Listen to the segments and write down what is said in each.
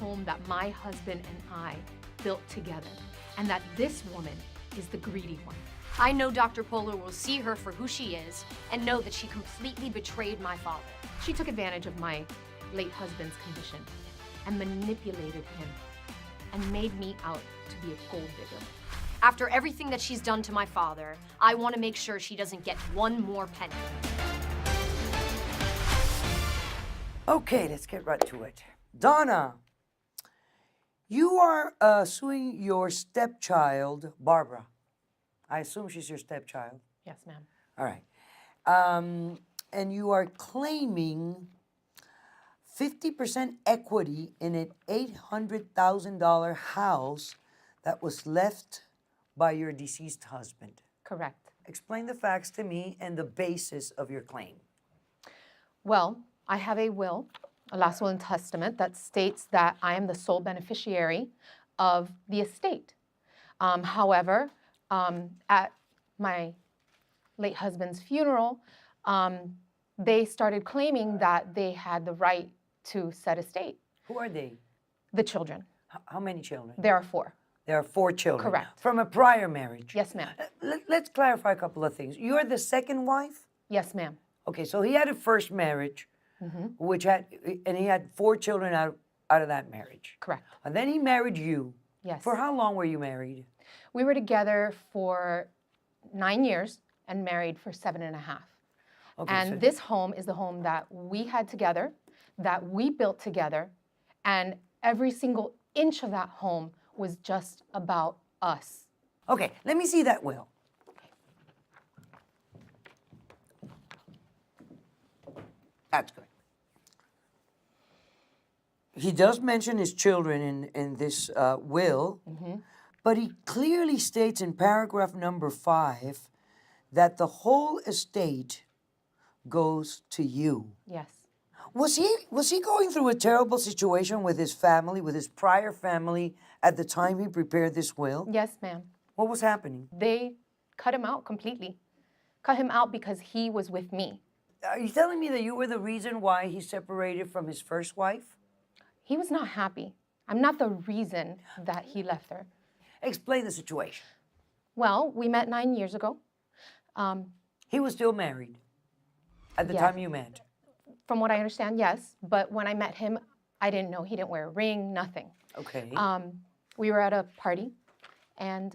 home that my husband and I built together, and that this woman is the greedy one. I know Dr. Polo will see her for who she is and know that she completely betrayed my father. She took advantage of my late husband's condition and manipulated him and made me out to be a gold digger. After everything that she's done to my father, I want to make sure she doesn't get one more penny. Okay, let's get right to it. Donna, you are suing your stepchild, Barbara. I assume she's your stepchild. Yes, ma'am. All right. And you are claiming 50% equity in an $800,000 house that was left by your deceased husband. Correct. Explain the facts to me and the basis of your claim. Well, I have a will, a last will and testament, that states that I am the sole beneficiary of the estate. However, at my late husband's funeral, they started claiming that they had the right to said estate. Who are they? The children. How many children? There are 4. There are 4 children. Correct. From a prior marriage. Yes, ma'am. Let's clarify a couple of things. You're the second wife? Yes, ma'am. Okay, so he had a first marriage, and he had 4 children out of that marriage. Correct. And then he married you. Yes. For how long were you married? We were together for 9 years and married for 7.5. Okay, And so this home is the home that we had together, that we built together, and every single inch of that home was just about us. Okay, let me see that will. That's good. He does mention his children in this will, but he clearly states in paragraph number 5 that the whole estate goes to you. Yes. Was he going through a terrible situation with his family, with his prior family, at the time he prepared this will? Yes, ma'am. What was happening? They cut him out completely. Cut him out because he was with me. Are you telling me that you were the reason why he separated from his first wife? He was not happy. I'm not the reason that he left her. Explain the situation. Well, we met 9 years ago. He was still married at the Yes. time you met. From what I understand, yes. But when I met him, I didn't know. He didn't wear a ring, nothing. Okay. We were at a party, and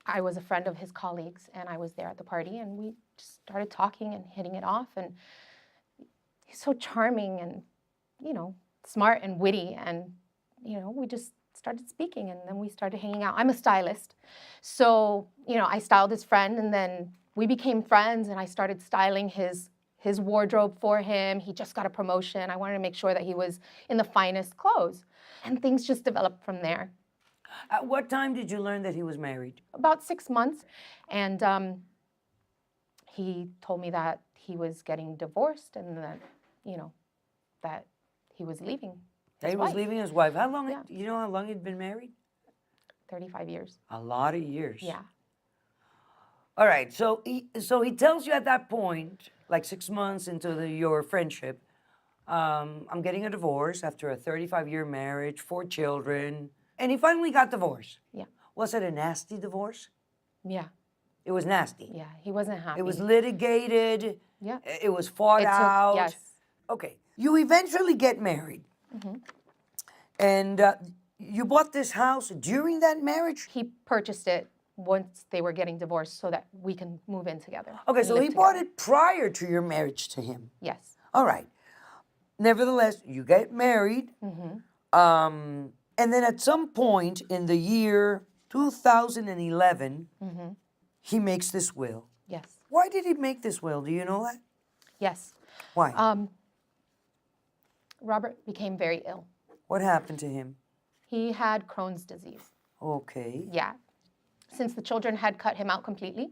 I was a friend of his colleagues, and I was there at the party, and we just started talking and hitting it off. And he's so charming and, smart and witty, and, we just started speaking, and then we started hanging out. I'm a stylist, so, I styled his friend, and then we became friends, and I started styling his wardrobe for him. He just got a promotion. I wanted to make sure that he was in the finest clothes. And things just developed from there. At what time did you learn that he was married? About 6 months. And he told me that he was getting divorced and that, that he was leaving his He was wife. leaving his wife. How long? Yeah. You know how long he'd been married? 35 years. A lot of years. Yeah. All right. So he tells you at that point, like 6 months into your friendship, I'm getting a divorce after a 35-year marriage, 4 children, and he finally got divorced. Yeah. Was it a nasty divorce? Yeah. It was nasty. Yeah. He wasn't happy. It was litigated. Yeah. It was fought out. Yes. Okay. You eventually get married. And you bought this house during that marriage? He purchased it once they were getting divorced so that we can move in together. Okay, and so live he bought together. it prior to your marriage to him. Yes. All right. Nevertheless, you get married. And then at some point in the year 2011, he makes this will. Yes. Why did he make this will? Do you know that? Yes. Why? Robert became very ill. What happened to him? He had Crohn's disease. Okay. Yeah. Since the children had cut him out completely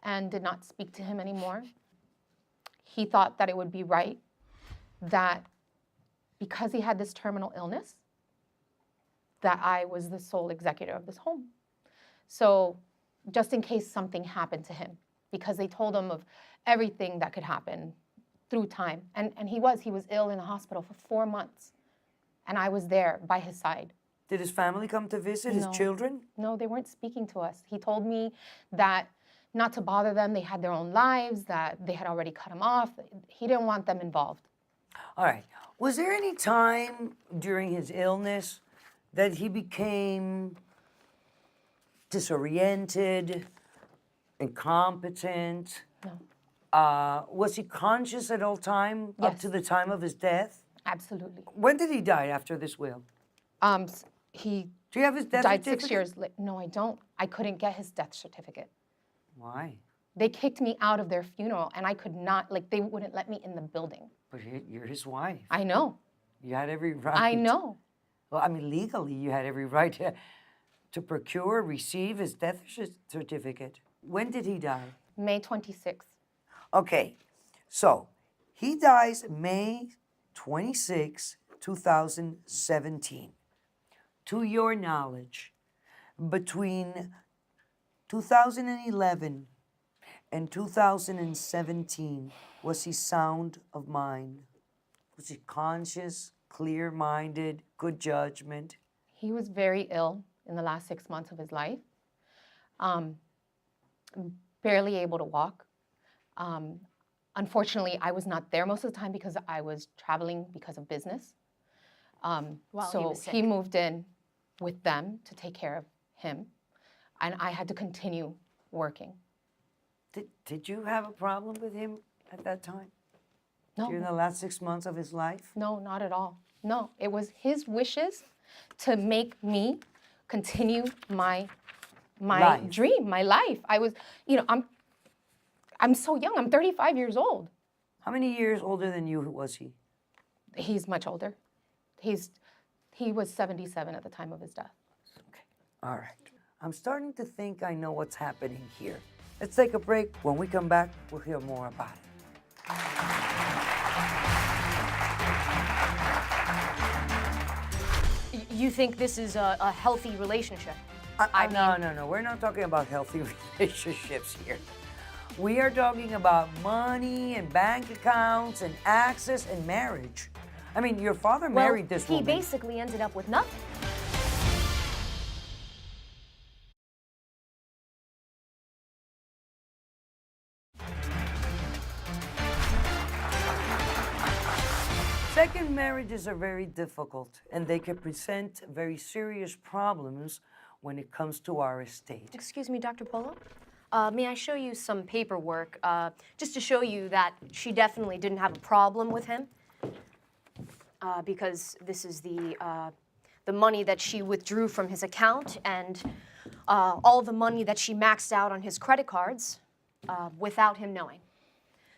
and did not speak to him anymore, he thought that it would be right that because he had this terminal illness, that I was the sole executor of this home. So just in case something happened to him, because they told him of everything that could happen through time. And he was ill in the hospital for 4 months. and I was there by his side. Did his family come to visit, his No. children? No, they weren't speaking to us. He told me that not to bother them. They had their own lives, that they had already cut him off. He didn't want them involved. All right. Was there any time during his illness that he became disoriented, incompetent? No. Was he conscious at all time up Yes. to the time of his death? Absolutely. When did he die after this will? He Do you have his death died certificate? 6 years later. No, I don't. I couldn't get his death certificate. Why? They kicked me out of their funeral, and I could not, like, they wouldn't let me in the building. But you're his wife. I know. You had every right. I know. Well, I mean, legally, you had every right to procure, receive his death certificate. When did he die? May 26th. Okay, so he dies May 26, 2017. To your knowledge, between 2011 and 2017, was he sound of mind? Was he conscious, clear-minded, good judgment? He was very ill in the last 6 months of his life. Barely able to walk. Unfortunately, I was not there most of the time because I was traveling because of business. While he So was sick. he moved in with them to take care of him, and I had to continue working. Did you have a problem with him at that time? During No, the last 6 months of his life? no, not at all. No, it was his wishes to make me continue my Life. dream, my life. I was, I'm so young. I'm 35 years old. How many years older than you was he? He's much older. He was 77 at the time of his death. Okay, all right. I'm starting to think I know what's happening here. Let's take a break. When we come back, we'll hear more about it. You think this is a healthy relationship? No. We're not talking about healthy relationships here. We are talking about money and bank accounts and access and marriage. I mean, your father married this he woman. basically ended up with nothing. Second marriages are very difficult, and they can present very serious problems when it comes to our estate. Excuse me, Dr. Polo? May I show you some paperwork, just to show you that she definitely didn't have a problem with him? Because this is the money that she withdrew from his account and all the money that she maxed out on his credit cards without him knowing.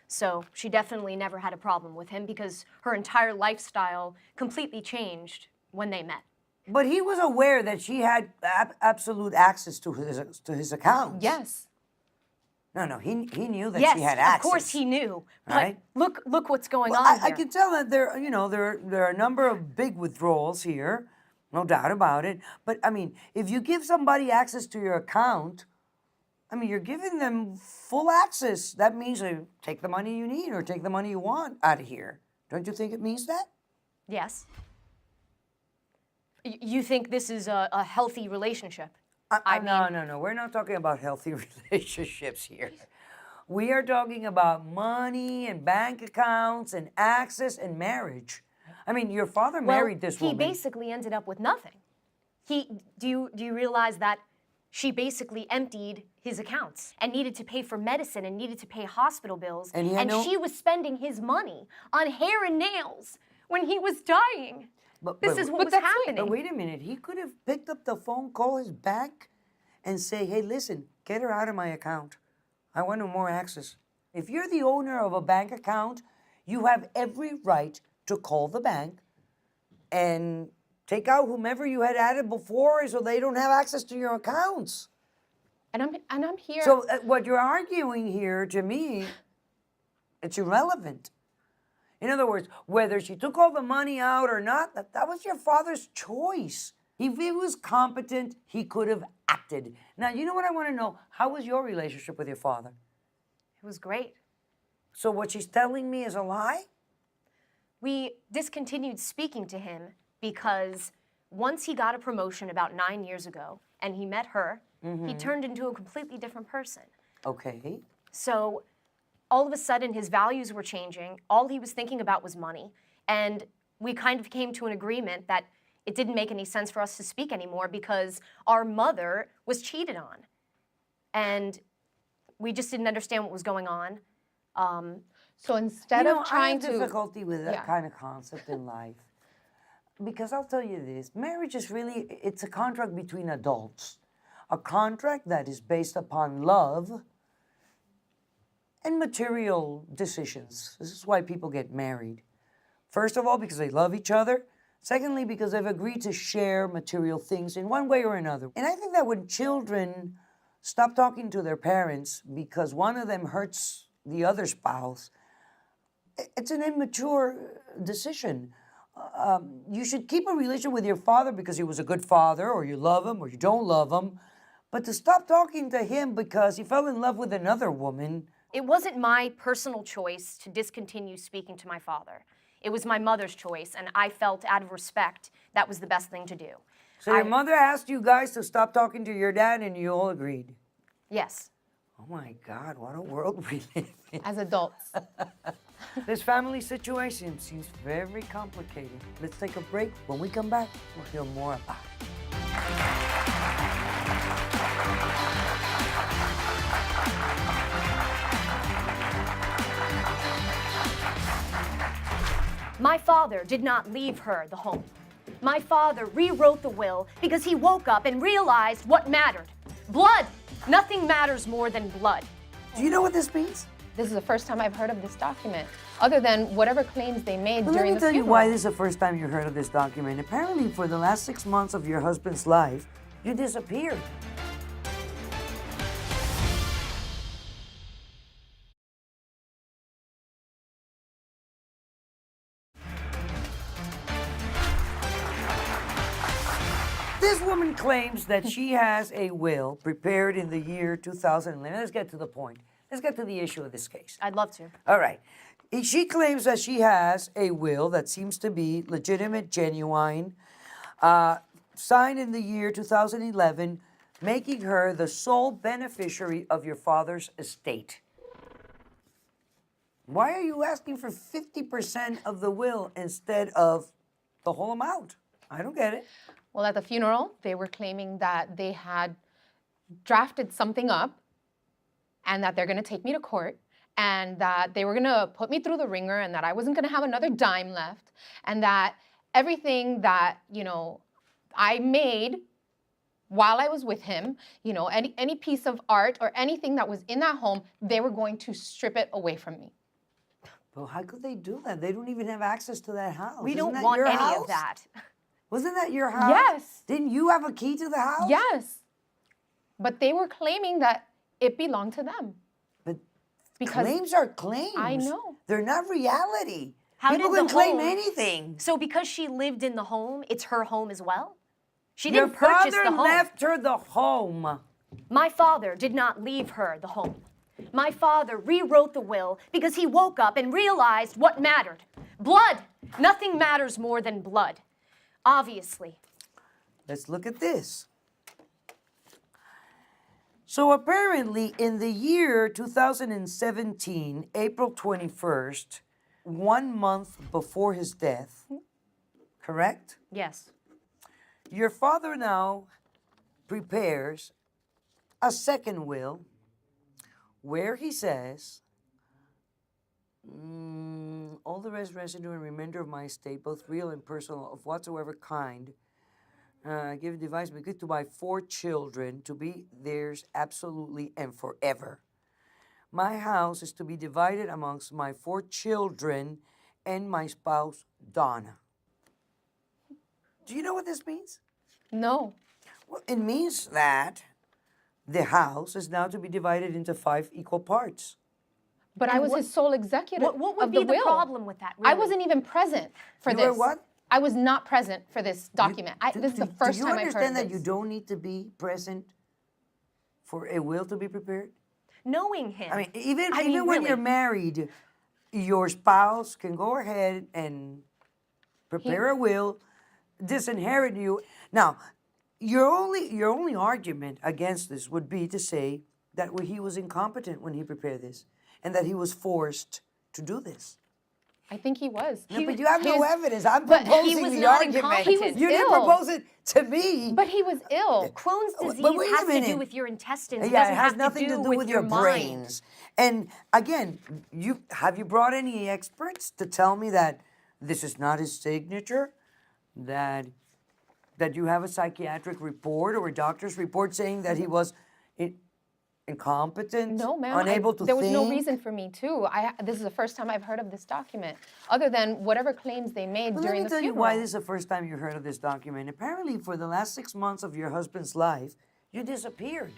So she definitely never had a problem with him because her entire lifestyle completely changed when they met. But he was aware that she had absolute access to his accounts. Yes. No, he knew that Yes, she had access. of course he knew. But Right? look what's going Well, on I here. can tell that there are a number of big withdrawals here, no doubt about it. But I mean, if you give somebody access to your account, I mean, you're giving them full access. That means take the money you need or take the money you want out of here. Don't you think it means that? Yes. You think this is a healthy relationship? No. We're not talking about healthy relationships here. We are talking about money and bank accounts and access and marriage. I mean, your father married this woman. He basically ended up with nothing. Do you realize that she basically emptied his accounts and needed to pay for medicine and needed to pay hospital bills. And he had she was spending his money on hair and nails when he was dying. This is what was happening. But wait a minute. He could have picked up the phone, call his bank, and say, hey, listen, get her out of my account. I want no more access. If you're the owner of a bank account, you have every right to call the bank and take out whomever you had added before so they don't have access to your accounts. And I'm here. So what you're arguing here, to me, it's irrelevant. In other words, whether she took all the money out or not, that was your father's choice. If he was competent, he could have acted. Now, you know what I want to know? How was your relationship with your father? It was great. So what she's telling me is a lie? We discontinued speaking to him because once he got a promotion about 9 years ago and he met her, he turned into a completely different person. Okay. So all of a sudden, his values were changing. All he was thinking about was money. And we kind of came to an agreement that it didn't make any sense for us to speak anymore because our mother was cheated on. And we just didn't understand what was going on. So instead of I trying have to, difficulty with that Yeah. kind of concept in life. Because I'll tell you this, marriage is really, it's a contract between adults. A contract that is based upon love and material decisions. This is why people get married. First of all, because they love each other. Secondly, because they've agreed to share material things in one way or another. And I think that when children stop talking to their parents because one of them hurts the other spouse, it's an immature decision. You should keep a relation with your father because he was a good father, or you love him, or you don't love him. But to stop talking to him because he fell in love with another woman. It wasn't my personal choice to discontinue speaking to my father. It was my mother's choice, and I felt out of respect that was the best thing to do. So your mother asked you guys to stop talking to your dad, and you all agreed. Yes. Oh my God, what a world we live in. as adults, This family situation seems very complicated. Let's take a break. When we come back, we'll hear more about it. My father did not leave her the home. My father rewrote the will because he woke up and realized what mattered. Blood! Nothing matters more than blood. Do you know what this means? this is the first time I've heard of this document, other than whatever claims they made Well, let during me the tell you funeral. why this is the first time you heard of this document. Apparently, for the last 6 months of your husband's life, you disappeared. This woman claims that she has a will prepared in the year 2011. Let's get to the point. Let's get to the issue of this case. I'd love to. All right. She claims that she has a will that seems to be legitimate, genuine, signed in the year 2011, making her the sole beneficiary of your father's estate. Why are you asking for 50% of the will instead of the whole amount? I don't get it. Well, at the funeral, they were claiming that they had drafted something up and that they're going to take me to court and that they were going to put me through the ringer and that I wasn't going to have another dime left and that everything that, I made while I was with him, any piece of art or anything that was in that home, they were going to strip it away from me. Well, how could they do that? They don't even have access to that house. We Isn't don't that want your any house? of that. Wasn't that your house? Yes. Didn't you have a key to the house? Yes. But they were claiming that it belonged to them. But Because claims are claims. I know. They're not reality. How People did can the claim home- anything. So because she lived in the home, it's her home as well? She Your didn't purchase father the home. left her the home. My father did not leave her the home. My father rewrote the will because he woke up and realized what mattered. Blood! Nothing matters more than blood. Obviously. Let's look at this. So apparently in the year 2017, April 21st, 1 month before his death, correct? Yes. Your father now prepares a second will where he says, all the rest residue and remainder of my estate, both real and personal, of whatsoever kind, give device be good to my 4 children to be theirs absolutely and forever. My house is to be divided amongst my 4 children and my spouse, Donna. Do you know what this means? no. Well, it means that the house is now to be divided into 5 equal parts. But I And was what- his sole executive What would of be the the will. problem with that? I really? wasn't even present for You this. were what? I was not present for this document. This is the first time I've heard Do you understand of that this. you don't need to be present for a will to be prepared? Knowing him. I mean, even I even mean, when really. you're married, your spouse can go ahead and prepare a will disinherit you. Now, your only argument against this would be to say that he was incompetent when he prepared this, and that he was forced to do this. I think he was. No, but you have no was- evidence. I'm but he proposing was the not argument. incompetent. He was You didn't ill. propose it to me. But he was ill. Crohn's But disease wait a has to do minute. with your intestines. It Yeah, doesn't it has have nothing to do with your mind. brains. And again, have you brought any experts to tell me that this is not his signature? That you have a psychiatric report or a doctor's report saying that he was incompetent, No, ma'am. unable to there was no think? reason for me to. This is the first time I've heard of this document, other than whatever claims they made Well, let during me the tell you funeral. why this is the first time you heard of this document. Apparently, for the last 6 months of your husband's life, you disappeared.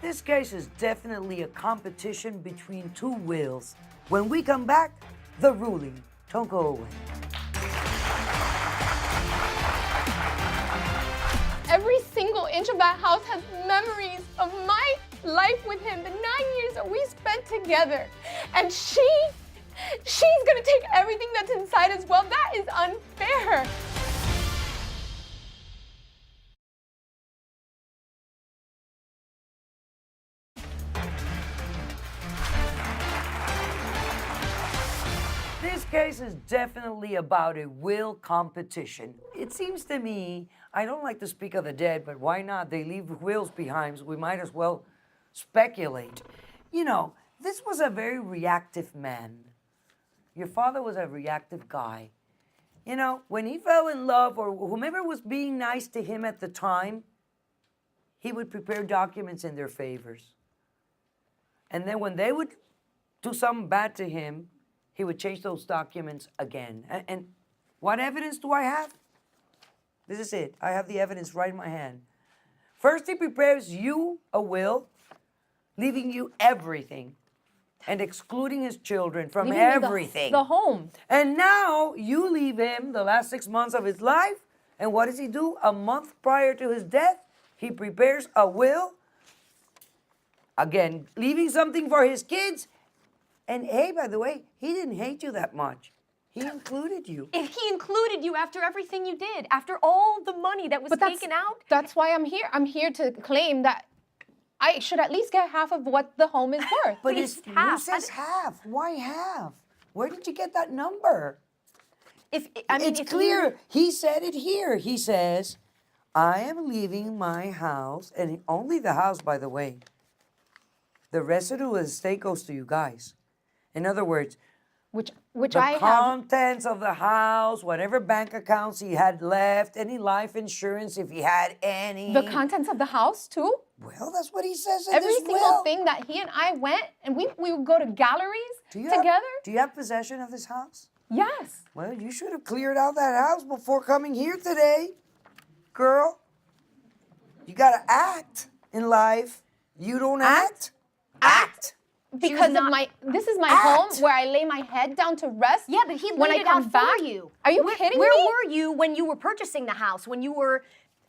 This case is definitely a competition between two wills. When we come back, the ruling. Don't go away. Every single inch of that house has memories of my life with him, the 9 years that we spent together. And she's gonna take everything that's inside as well. That is unfair. This case is definitely about a will competition. It seems to me, I don't like to speak of the dead, but why not? They leave wills behind, so we might as well speculate. You know, this was a very reactive man. Your father was a reactive guy. You know, when he fell in love or whomever was being nice to him at the time, he would prepare documents in their favors. And then when they would do something bad to him, he would change those documents again. And what evidence do I have? This is it. I have the evidence right in my hand. First, he prepares you a will, leaving you everything and excluding his children from Leaving me everything. The home. And now you leave him the last 6 months of his life. And what does he do? A month prior to his death, he prepares a will. Again, leaving something for his kids. And hey, by the way, he didn't hate you that much. He included you. If he included you after everything you did, after all the money that was taken out, That's why I'm here. I'm here to claim that I should at least get half of what the home is worth. But Please, it's, who half. says half? Why half? Where did you get that number? if It's clear. He said it here. He says, I am leaving my house, and only the house, by the way. The residue of the estate goes to you guys. In other words, which the I have. contents of the house, whatever bank accounts he had left, any life insurance if he had any. The contents of the house too. Well, that's what he says in Every this single will. thing that he and I went and we would go to galleries Do you together. do you have possession of this house? Yes. Well, you should have cleared out that house before coming here today, girl. You gotta act in life. You don't act? Act. Because of not- this is my Act. home where I lay my head down to rest. Yeah, but he when laid I it come out back. for you. Are you Where- kidding Where me? were you when you were purchasing the house? When you were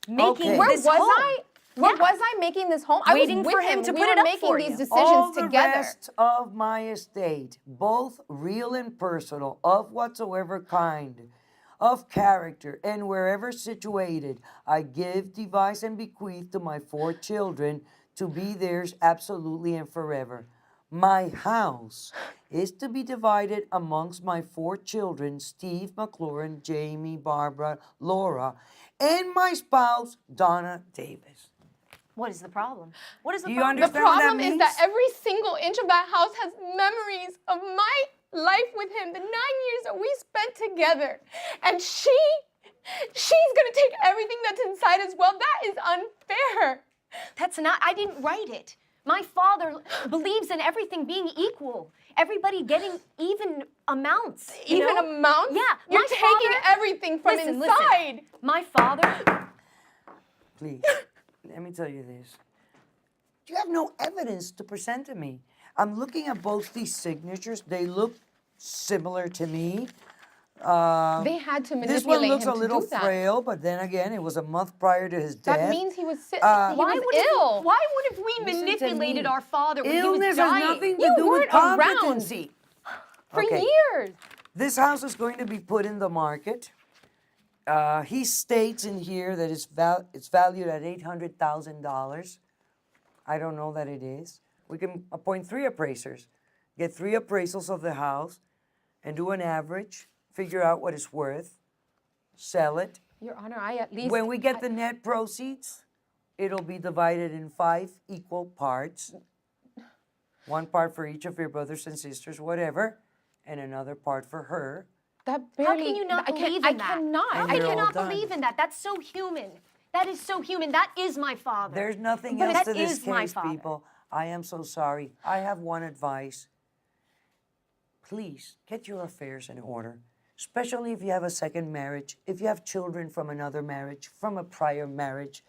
making Okay. Where this was home? I? Where Yeah. was I making this home? Waiting I was for with him him to we put were it up making for these you. decisions All the together. rest of my estate, both real and personal, of whatsoever kind, of character, and wherever situated, I give, devise, and bequeath to my 4 children to be theirs absolutely and forever. My house is to be divided amongst my 4 children, Steve, McLaurin, Jamie, Barbara, Laura, and my spouse, Donna Davis. What is the problem? What is the Do you problem? The understand what that problem is that means? every single inch of that house has memories of my life with him, the 9 years that we spent together. And she's gonna take everything that's inside as well. That is unfair. That's not, I didn't write it. My father believes in everything being equal. Everybody getting even amounts. you Even know? amounts? Yeah. You're my taking father- everything from Listen, inside. Listen. My father, Please, let me tell you this. You have no evidence to present to me. I'm looking at both these signatures. They look similar to me. They had to manipulate This one looks him a to little do that. frail, but then again, it was a month prior to his death. That means he was he why was would ill. Have, why would have we Listen to manipulated me. our father when Illness he was has dying? nothing to You do with weren't around. competency. For Okay. years. This house is going to be put in the market. He states in here that it's valued at $800,000. I don't know that it is. We can appoint 3 appraisers, get 3 appraisals of the house, and do an average, figure out what it's worth, sell it. Your Honor, I at least. When we get the net proceeds, it'll be divided in 5 equal parts. 1 part for each of your brothers and sisters, whatever, and another part for her. That How barely. can you not I can't- believe in I that? cannot. And I you're all cannot done. believe in that. That's so human. That is so human. That is my father. There's nothing But else that to this is my case, father. people. I am so sorry. I have one advice. Please get your affairs in order, especially if you have a second marriage, if you have children from another marriage, from a prior marriage.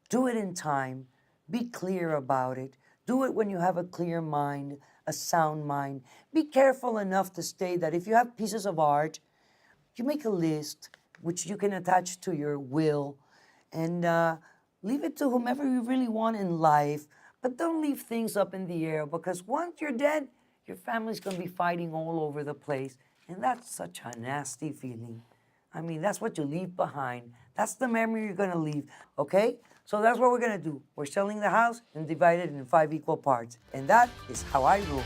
Do it in time. Be clear about it. Do it when you have a clear mind, a sound mind. Be careful enough to state that if you have pieces of art, you make a list which you can attach to your will and leave it to whomever you really want in life. But don't leave things up in the air, because once you're dead, your family's going to be fighting all over the place. And that's such a nasty feeling. I mean, that's what you leave behind. That's the memory you're going to leave, okay? So that's what we're going to do. We're selling the house and divide it in 5 equal parts. And that is how I rule.